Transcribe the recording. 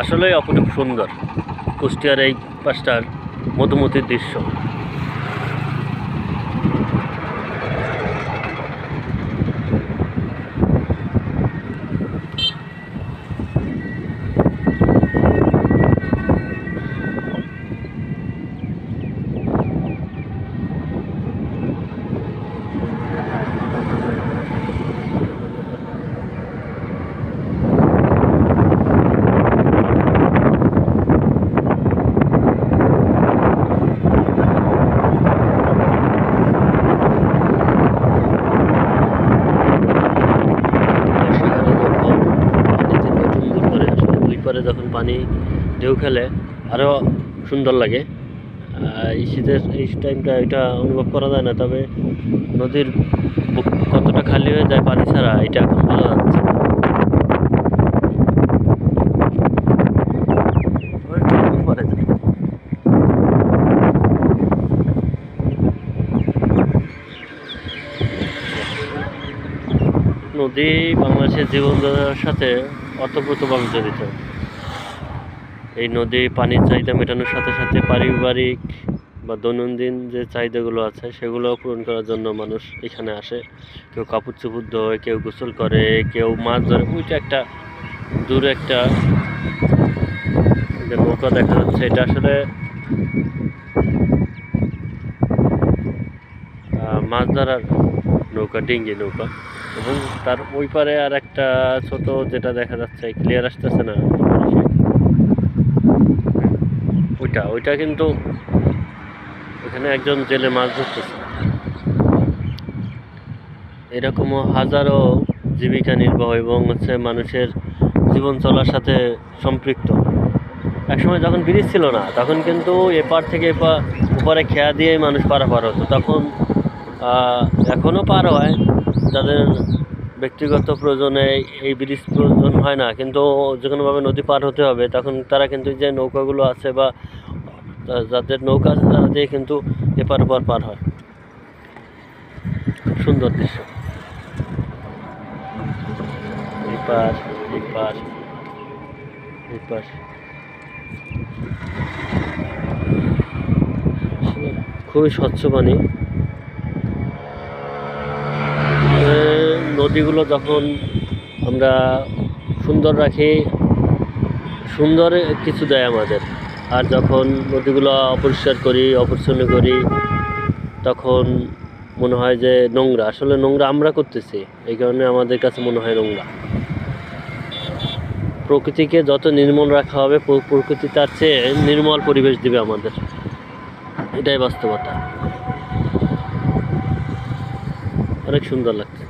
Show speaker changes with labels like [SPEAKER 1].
[SPEAKER 1] আসলেই অপরূপ সুন্দর কুষ্টিয়ার এই পাশটার মধুমতির দৃশ্য। যখন পানি ঢেউ খেলে আরও সুন্দর লাগে। এই শীতের এই টাইমটা এটা অনুভব করা যায় না, তবে নদীর কতটা খালি হয়ে যায় পানি ছাড়া এটা এখন বোঝা যাচ্ছে। নদী বাংলাদেশের জীবনধারার সাথে ওতপ্রোতভাবে জড়িত। এই নদী পানির চাহিদা মেটানোর সাথে সাথে পারিবারিক বা দৈনন্দিন যে চাহিদাগুলো আছে সেগুলো পূরণ করার জন্য মানুষ এখানে আসে। কেউ কাপড় চোপড় ধোয়, কেউ গোসল করে, কেউ মাছ ধরে। ওইটা একটা দূরে একটা নৌকা দেখা যাচ্ছে, এটা আসলে মাছ ধরার নৌকা, ডিঙ্গি নৌকা। এবং তার ওই পারে আর একটা ছোট যেটা দেখা যাচ্ছে, ক্লিয়ার আসতেছে না, ওইটা কিন্তু ওখানে একজন জেলে মাছ ধরতেছে। এরকমও হাজারো জীবিকা নির্বাহ এবং মানুষের জীবন চলার সাথে সম্পৃক্ত। একসময় যখন ব্রিজ ছিল না তখন কিন্তু এপার থেকে ওপারে খেয়া দিয়েই মানুষ পারাপার হতো। তখন এখনও পার হয়, যাদের ব্যক্তিগত প্রয়োজনে এই ব্রিজ প্রয়োজন হয় না, কিন্তু যে কোনোভাবে নদী পার হতে হবে, তখন তারা কিন্তু যে নৌকাগুলো আছে বা যাদের নৌকা আছে তারা দিয়ে কিন্তু এপার ওপার পার হয়। খুব সুন্দর দৃশ্য। এই পাশ এই পাশ এই পাশ খুবই স্বচ্ছ পানি। নদীগুলো যখন আমরা সুন্দর রাখি, সুন্দর কিছু দেয় আমাদের, আর যখন নদীগুলো অপরিষ্কার করি, অপরিচ্ছন্ন করি, তখন মনে হয় যে নোংরা। আসলে নোংরা আমরা করতেছি, এই কারণে আমাদের কাছে মনে হয় নোংরা। প্রকৃতিকে যত নির্মল রাখা হবে, প্রকৃতি তার চেয়ে নির্মল পরিবেশ দিবে আমাদের, এটাই বাস্তবতা। অনেক সুন্দর লাগছে।